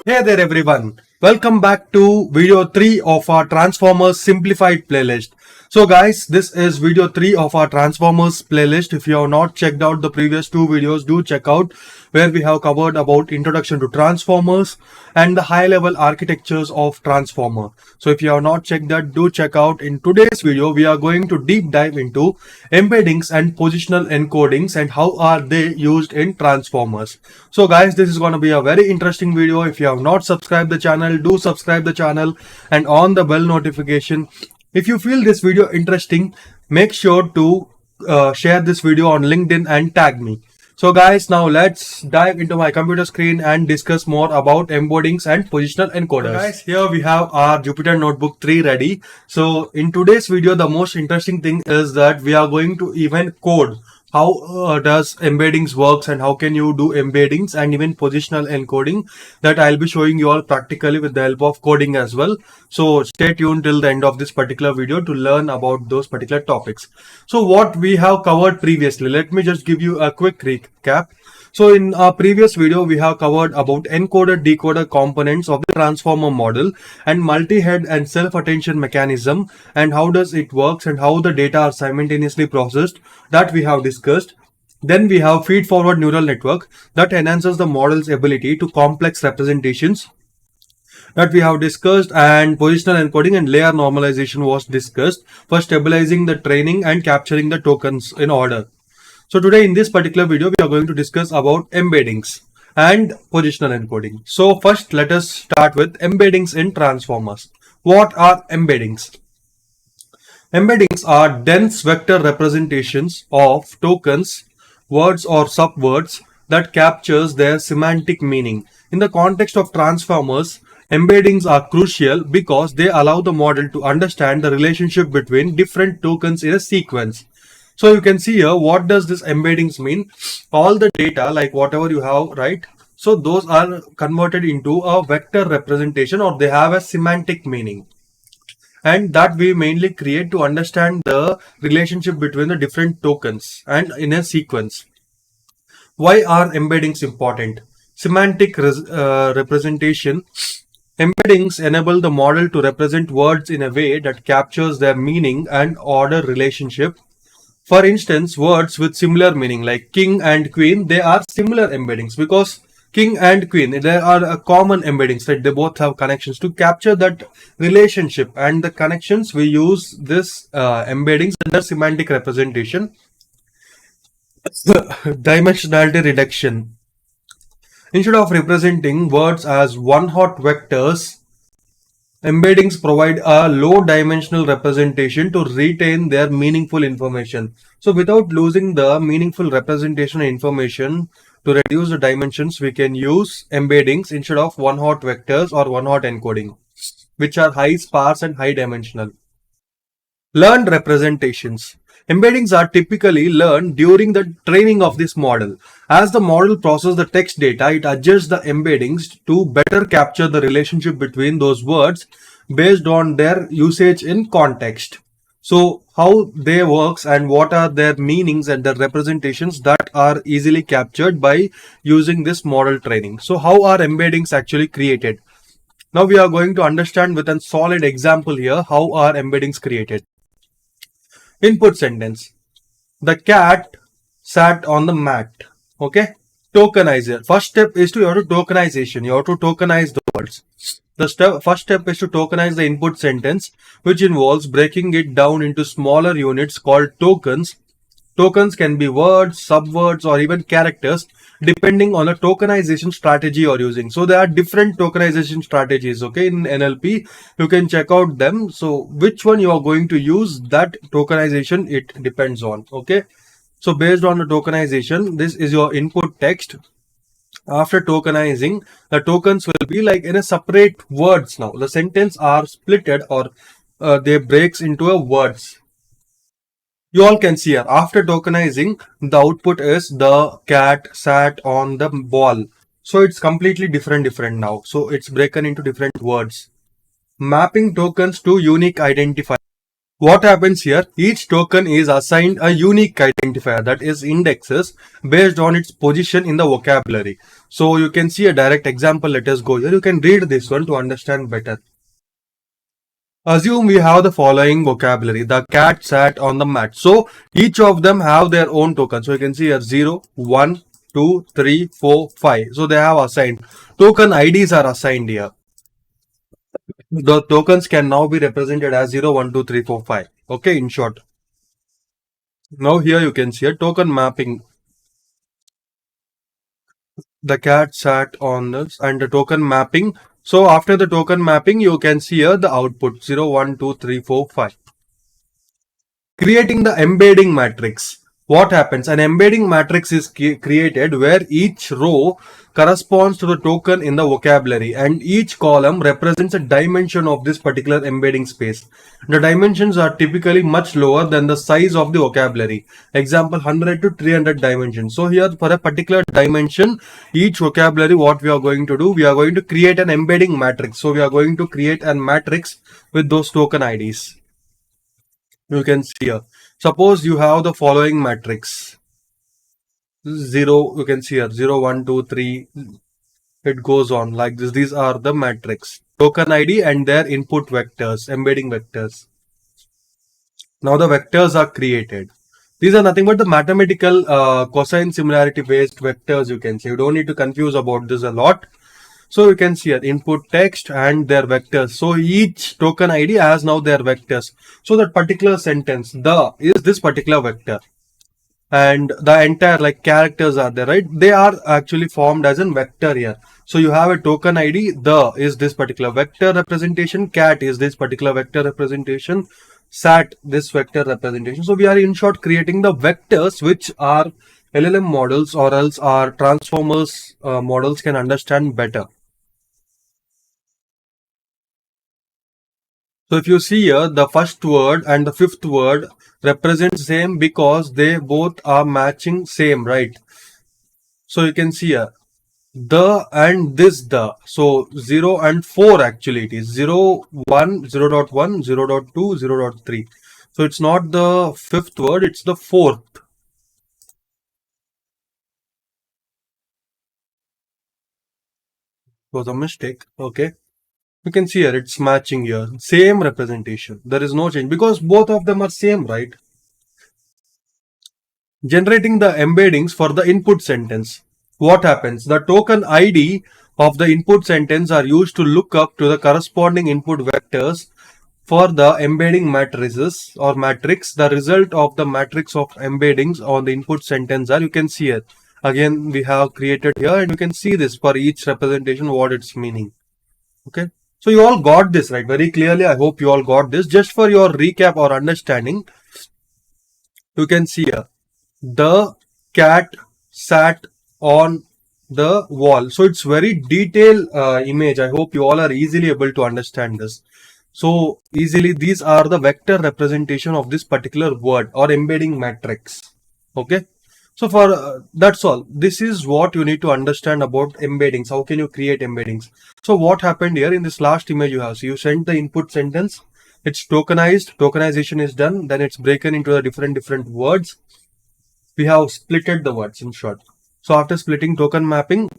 Hey there everyone, welcome back to video 3 of our Transformers Simplified playlist. So guys, this is video 3 of our Transformers playlist. If you have not checked out the previous two videos, do check out where we have covered about introduction to Transformers and the high level architectures of Transformer. So if you have not checked that, do check out. In today's video, we are going to deep dive into embeddings and positional encodings and how are they used in Transformers. So guys, this is going to be a very interesting video. If you have not subscribed the channel, do subscribe the channel and on the bell notification. If you feel this video interesting, make sure to share this video on LinkedIn and tag me. So guys, now let's dive into my computer screen and discuss more about embeddings and positional encoders. So guys, here we have our Jupyter Notebook 3 ready. So in today's video, the most interesting thing is that we are going to even code how does embeddings works and how can you do embeddings and even positional encoding that I'll be showing you all practically with the help of coding as well. So stay tuned till the end of this particular video to learn about those particular topics. So what we have covered previously, let me just give you a quick recap. So in our previous video, we have covered about encoder-decoder components of the transformer model and multi-head and self-attention mechanism and how does it works and how the data are simultaneously processed that we have discussed. Then we have feed-forward neural network that enhances the model's ability to complex representations that we have discussed, and positional encoding and layer normalization was discussed for stabilizing the training and capturing the tokens in order. So today in this particular video, we are going to discuss about embeddings and positional encoding. So first, let us start with embeddings in transformers. What are embeddings? Embeddings are dense vector representations of tokens, words or subwords that captures their semantic meaning. In the context of transformers, embeddings are crucial because they allow the model to understand the relationship between different tokens in a sequence. So you can see here, what does this embeddings mean? All the data, like whatever you have, right? So those are converted into a vector representation or they have a semantic meaning. And that we mainly create to understand the relationship between the different tokens and in a sequence. Why are embeddings important? Semantic representation. Embeddings enable the model to represent words in a way that captures their meaning and order relationship. For instance, words with similar meaning like king and queen, they are similar embeddings because king and queen, there are a common embeddings that they both have connections. To capture that relationship and the connections, we use this embeddings under semantic representation. Dimensionality reduction. Instead of representing words as one-hot vectors, embeddings provide a low dimensional representation to retain their meaningful information. So without losing the meaningful representation information, to reduce the dimensions, we can use embeddings instead of one-hot vectors or one-hot encoding, which are high sparse and high dimensional. Learned representations. Embeddings are typically learned during the training of this model. As the model processes the text data, it adjusts the embeddings to better capture the relationship between those words based on their usage in context. So how they works and what are their meanings and their representations that are easily captured by using this model training. So how are embeddings actually created? Now we are going to understand with a solid example here how are embeddings created. Input sentence. The cat sat on the mat. Okay. Tokenizer. First step is to your tokenization. You have to tokenize the words. The first step is to tokenize the input sentence, which involves breaking it down into smaller units called tokens. Tokens can be words, subwords, or even characters, depending on the tokenization strategy you're using. So there are different tokenization strategies, okay, in NLP. You can check out them. So which one you are going to use, that tokenization, it depends on, okay. So based on the tokenization, this is your input text. After tokenizing, the tokens will be like in a separate words now. The sentence are splitted or they breaks into a words. You all can see here, after tokenizing, the output is the cat sat on the ball. So it's completely different now. So it's broken into different words. Mapping tokens to unique identifiers. What happens here? Each token is assigned a unique identifier, that is indexes, based on its position in the vocabulary. So you can see a direct example. Let us go here. You can read this one to understand better. Assume we have the following vocabulary. The cat sat on the mat. So each of them have their own token. So you can see here 0, 1, 2, 3, 4, 5. So they have assigned. Token IDs are assigned here. The tokens can now be represented as 0, 1, 2, 3, 4, 5. Okay, in short. Now here you can see a token mapping. The cat sat on this and the token mapping. So after the token mapping, you can see here the output 0, 1, 2, 3, 4, 5. Creating the embedding matrix. What happens? An embedding matrix is created where each row corresponds to the token in the vocabulary and each column represents a dimension of this particular embedding space. The dimensions are typically much lower than the size of the vocabulary. Example 100 to 300 dimensions. So here for a particular dimension, each vocabulary, what we are going to do, we are going to create an embedding matrix. So we are going to create a matrix with those token IDs. You can see here. Suppose you have the following matrix. 0, you can see here 0, 1, 2, 3. It goes on like this. These are the matrix. Token ID and their input vectors, embedding vectors. Now the vectors are created. These are nothing but the mathematical cosine similarity based vectors, you can see. You don't need to confuse about this a lot. So you can see here input text and their vectors. So each token ID has now their vectors. So that particular sentence, the is this particular vector. And the entire like characters are there, right? They are actually formed as a vector here. So you have a token ID, the is this particular vector representation, cat is this particular vector representation, sat this vector representation. So we are in short creating the vectors which are LLM models or else our transformers models can understand better. So if you see here, the first word and the fifth word represent same because they both are matching same, right? So you can see here, the and this the. So 0 and 4 actually it is 0, 1, 0.1, 0.2, 0.3. So it's not the fifth word, it's the fourth. It was a mistake. Okay. You can see here, it's matching here. Same representation. There is no change because both of them are same, right? Generating the embeddings for the input sentence. What happens? The token ID of the input sentence are used to look up to the corresponding input vectors for the embedding matrices or matrix. The result of the matrix of embeddings on the input sentence are, you can see it. Again, we have created here and you can see this for each representation what it's meaning. Okay. So you all got this right very clearly. I hope you all got this. Just for your recap or understanding, you can see here. The cat sat on the wall. So it's very detailed image. I hope you all are easily able to understand this. So easily these are the vector representation of this particular word or embedding matrix. Okay. So for that's all. This is what you need to understand about embeddings. How can you create embeddings? So what happened here in this last image you have? So you sent the input sentence. It's tokenized. Tokenization is done. Then it's broken into the different words. We have splitted the words in short. So after splitting token mapping,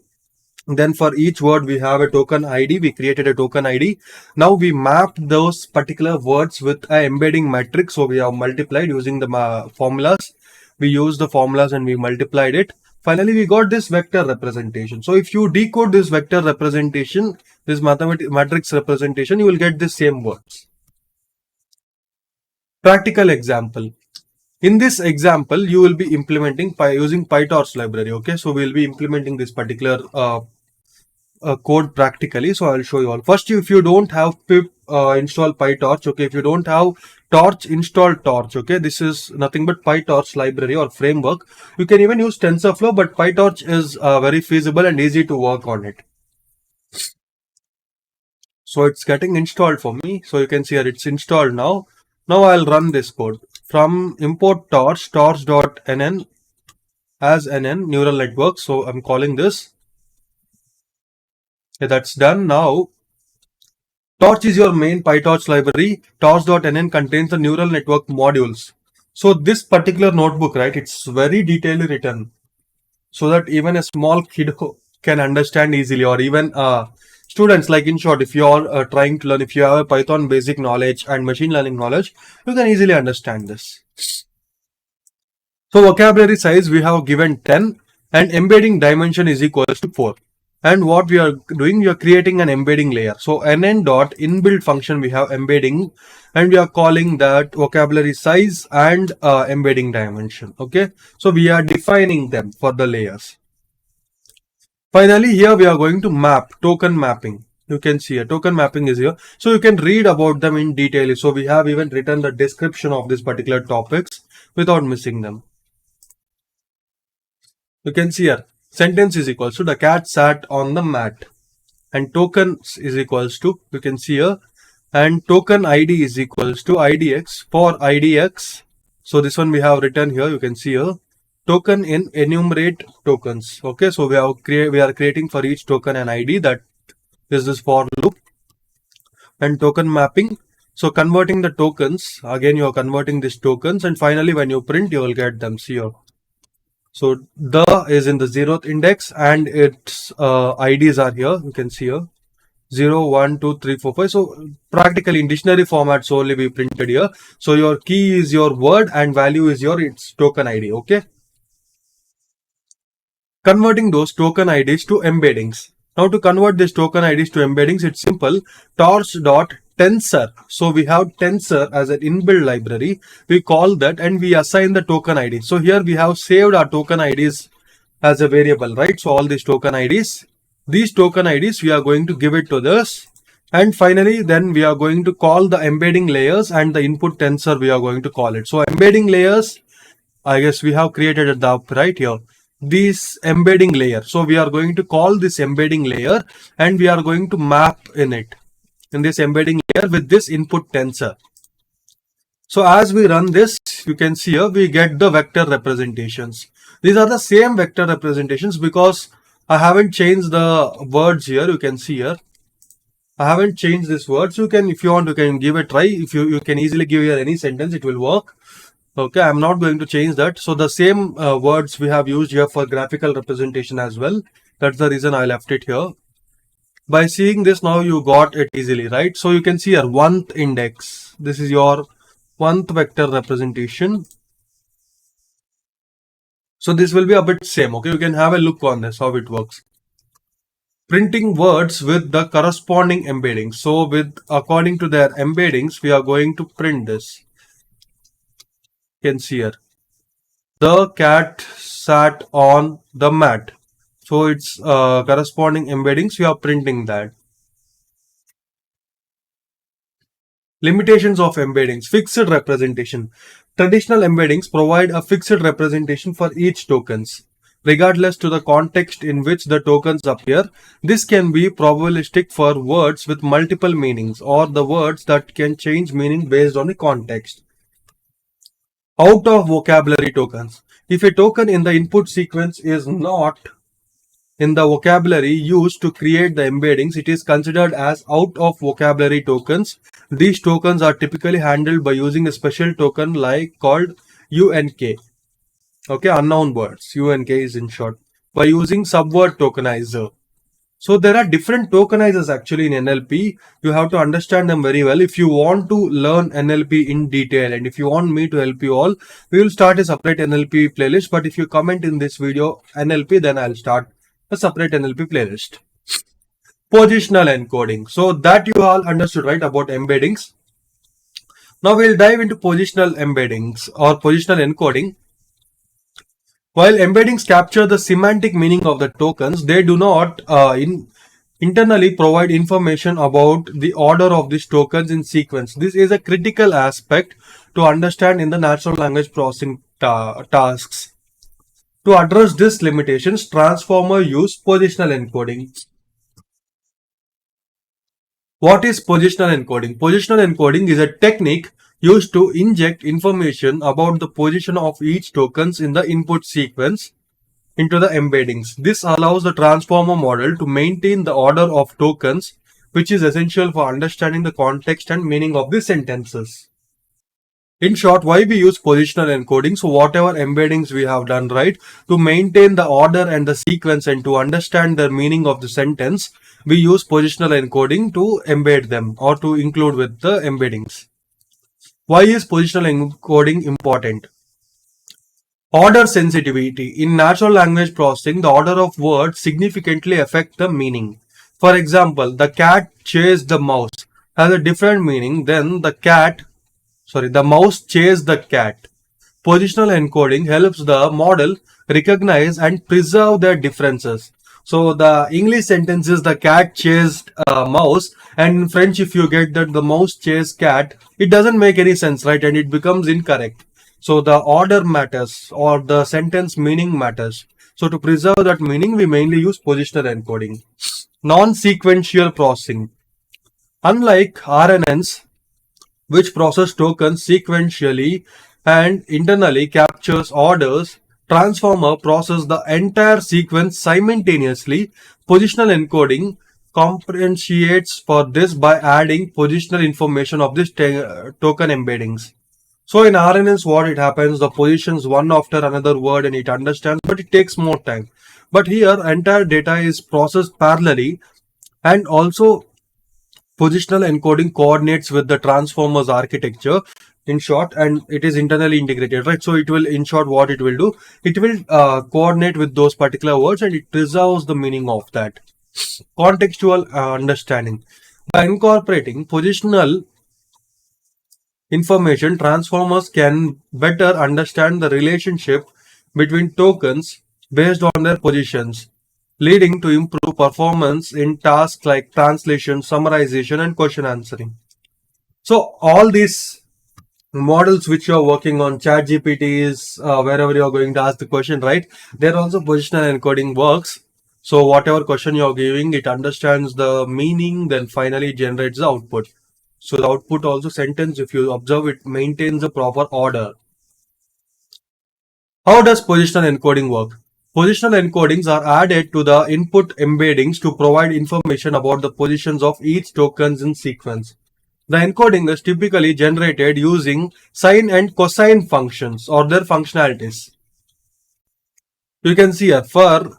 then for each word we have a token ID. We created a token ID. Now we mapped those particular words with an embedding matrix. So we have multiplied using the formulas. We used the formulas and we multiplied it. Finally, we got this vector representation. So if you decode this vector representation, this matrix representation, you will get the same words. Practical example. In this example, you will be implementing by using PyTorch library. Okay, so we will be implementing this particular code practically. So I'll show you all. First, if you don't have pip install PyTorch, okay, if you don't have Torch, install Torch. Okay, this is nothing but PyTorch library or framework. You can even use TensorFlow, but PyTorch is very feasible and easy to work on it. So it's getting installed for me. So you can see here it's installed now. Now I'll run this code. From import torch, torch.nn as nn neural network. So I'm calling this. Okay, that's done. Now Torch is your main PyTorch library. Torch.nn contains the neural network modules. So this particular notebook, right, it's very detailedly written so that even a small kid can understand easily, or even students, like in short, if you are trying to learn, if you have a Python basic knowledge and machine learning knowledge, you can easily understand this. So vocabulary size we have given 10 and embedding dimension is equals to 4. And what we are doing, we are creating an embedding layer. So nn dot inbuilt function we have embedding, and we are calling that vocabulary size and embedding dimension. Okay, so we are defining them for the layers. Finally, here we are going to map token mapping. You can see a token mapping is here, so you can read about them in detail. So we have even written the description of this particular topics without missing them. You can see here sentence is equals to the cat sat on the mat, and tokens is equals to, you can see here, and token id is equals to idx for idx. So this one we have written here, you can see here, token in enumerate tokens. Okay, so we are creating for each token an id, that is this for loop. And token mapping, so converting the tokens, again you are converting these tokens, and finally when you print you will get them. See here, so the is in the 0th index and its IDs are here. You can see here 0, 1, 2, 3, 4, 5. So practically in dictionary formats only we printed here. So your key is your word and value is your its token ID. Okay. Converting those token IDs to embeddings. Now to convert these token IDs to embeddings, it's simple. Torch.tensor. So we have tensor as an inbuilt library. We call that and we assign the token ID. So here we have saved our token IDs as a variable, right? So all these token IDs, we are going to give it to this. And finally, then we are going to call the embedding layers and the input tensor we are going to call it. So embedding layers, I guess we have created at the up right here. This embedding layer. So we are going to call this embedding layer and we are going to map in it, in this embedding layer with this input tensor. So as we run this, you can see here we get the vector representations. These are the same vector representations because I haven't changed the words here. You can see here I haven't changed these words. You can, if you want, you can give a try. If you can easily give here any sentence, it will work. Okay, I'm not going to change that. So the same words we have used here for graphical representation as well. That's the reason I left it here. By seeing this, now you got it easily, right? So you can see here 1th index. This is your 1th vector representation. So this will be a bit same. Okay, you can have a look on this, how it works. Printing words with the corresponding embeddings. So according to their embeddings, we are going to print this. You can see here. The cat sat on the mat. So it's corresponding embeddings. We are printing that. Limitations of embeddings. Fixed representation. Traditional embeddings provide a fixed representation for each tokens, regardless to the context in which the tokens appear. This can be probabilistic for words with multiple meanings or the words that can change meaning based on the context. Out of vocabulary tokens. If a token in the input sequence is not in the vocabulary used to create the embeddings, it is considered as out of vocabulary tokens. These tokens are typically handled by using a special token called UNK. Okay, unknown words. UNK is in short. By using subword tokenizer. So there are different tokenizers actually in NLP. You have to understand them very well. If you want to learn NLP in detail and if you want me to help you all, we will start a separate NLP playlist. But if you comment in this video NLP, then I'll start a separate NLP playlist. Positional encoding. So that you all understood, right, about embeddings. Now we'll dive into positional embeddings or positional encoding. While embeddings capture the semantic meaning of the tokens, they do not internally provide information about the order of these tokens in sequence. This is a critical aspect to understand in the natural language processing tasks. To address these limitations, transformers use positional encoding. What is positional encoding? Positional encoding is a technique used to inject information about the position of each tokens in the input sequence into the embeddings. This allows the transformer model to maintain the order of tokens which is essential for understanding the context and meaning of the sentences. In short, why we use positional encoding? So whatever embeddings we have done, right, to maintain the order and the sequence and to understand the meaning of the sentence, we use positional encoding to embed them or to include with the embeddings. Why is positional encoding important? Order sensitivity. In natural language processing, the order of words significantly affect the meaning. For example, the cat chased the mouse has a different meaning than the mouse chased the cat. Positional encoding helps the model recognize and preserve their differences. So the English sentence is the cat chased mouse, and in French, if you get that the mouse chased cat, it doesn't make any sense, right? And it becomes incorrect. So the order matters or the sentence meaning matters. So to preserve that meaning, we mainly use positional encoding. Non-sequential processing. Unlike RNNs, which process tokens sequentially and internally captures orders, transformer process the entire sequence simultaneously. Positional encoding compensates for this by adding positional information of this token embeddings. So in RNNs, what it happens, the positions one after another word and it understands, but it takes more time. But here, entire data is processed parallelly, and also positional encoding coordinates with the transformers architecture, in short, and it is internally integrated, right? So it will, in short, what it will do, it will coordinate with those particular words and it preserves the meaning of that. Contextual understanding. By incorporating positional information, transformers can better understand the relationship between tokens based on their positions, leading to improved performance in tasks like translation, summarization, and question answering. So all these models which you are working on, ChatGPT is wherever you are going to ask the question, right? There also positional encoding works. So whatever question you are giving, it understands the meaning, then finally generates the output. So the output also sentence, if you observe, it maintains a proper order. How does positional encoding work? Positional encodings are added to the input embeddings to provide information about the positions of each tokens in sequence. The encoding is typically generated using sine and cosine functions or their functionalities. You can see here for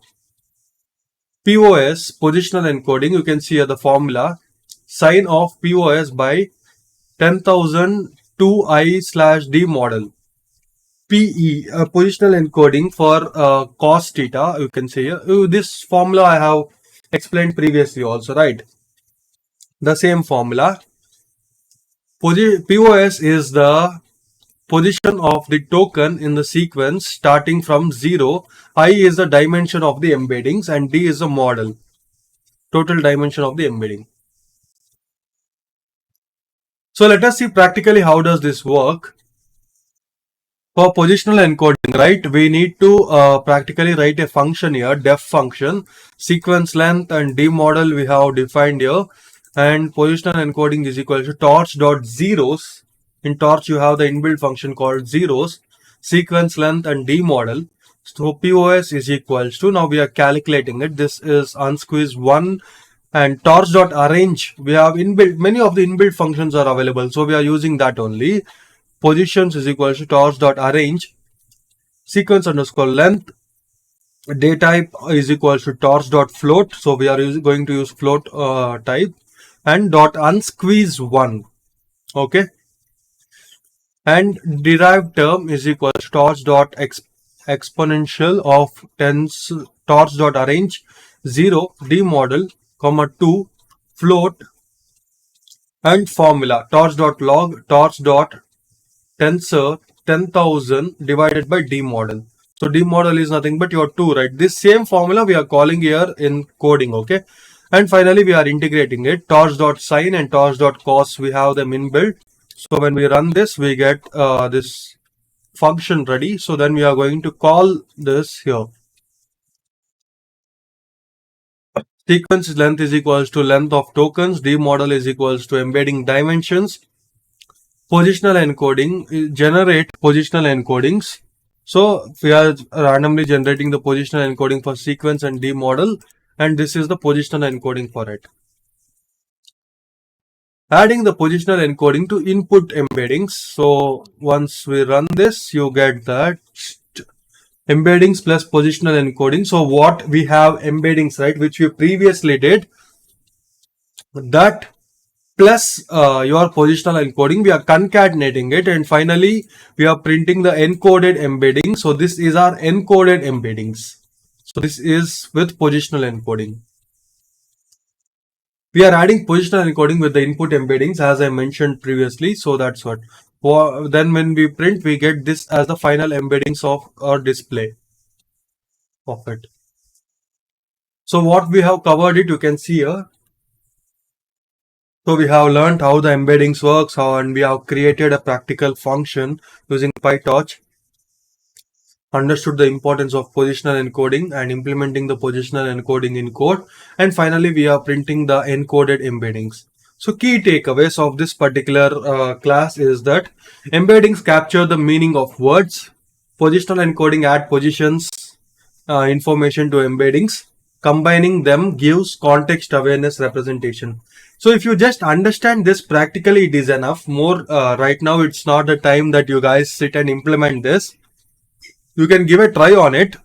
POS, positional encoding, you can see here the formula sine of POS by 10,000 2i/d model. PE, positional encoding for cos theta, you can say here. This formula I have explained previously also, right? The same formula. POS is the position of the token in the sequence starting from 0. I is the dimension of the embeddings and D is the model, total dimension of the embedding. So let us see practically how does this work. For positional encoding, right, we need to practically write a function here, def function, sequence length and D model we have defined here, and positional encoding is equal to torch.zeros. In torch you have the inbuilt function called zeros, sequence length and D model. So POS is equals to, now we are calculating it, this is unsqueeze 1, and torch.arrange, we have inbuilt, many of the inbuilt functions are available, so we are using that only. Positions is equal to torch.arrange, sequence underscore length, day type is equal to torch.float, so we are going to use float type, and dot unsqueeze 1, okay, and derived term is equal to torch.exponential of tens torch.arrange 0 d model comma 2 float, and formula torch.log torch.tensor 10,000 divided by D model. So D model is nothing but your 2, right? This same formula we are calling here in coding, okay? And finally, we are integrating it. Torch.sine and torch.cos, we have them inbuilt. So when we run this, we get this function ready. So then we are going to call this here. Sequence length is equals to length of tokens. D model is equals to embedding dimensions. Positional encoding generate positional encodings. So we are randomly generating the positional encoding for sequence and D model, and this is the positional encoding for it. adding the positional encoding to input embeddings. So once we run this, you get that embeddings plus positional encoding. So what we have embeddings, right, which we previously did, that plus your positional encoding, we are concatenating it, and finally we are printing the encoded embedding. So this is our encoded embeddings. So this is with positional encoding. We are adding positional encoding with the input embeddings as I mentioned previously. So that's what. Then when we print, we get this as the final embeddings of our display of it. So what we have covered it, you can see here. So we have learned how the embeddings works, and we have created a practical function using PyTorch, understood the importance of positional encoding and implementing the positional encoding in code, and finally we are printing the encoded embeddings. So key takeaways of this particular class is that embeddings capture the meaning of words, positional encoding add positions information to embeddings, combining them gives context awareness representation. So if you just understand this practically, it is enough. More right now, it's not the time that you guys sit and implement this. You can give a try on it,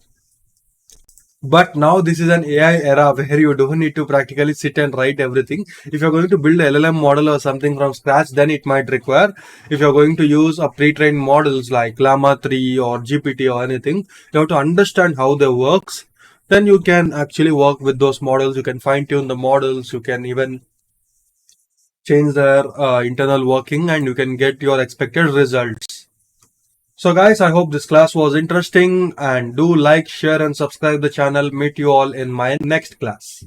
but now this is an AI era where you don't need to practically sit and write everything. If you're going to build a LLM model or something from scratch, then it might require. If you're going to use a pre-trained models like Llama 3 or GPT or anything, you have to understand how they works. Then you can actually work with those models. You can fine tune the models. You can even change their internal working, and you can get your expected results. So guys, I hope this class was interesting, and do like, share and subscribe the channel. Meet you all in my next class.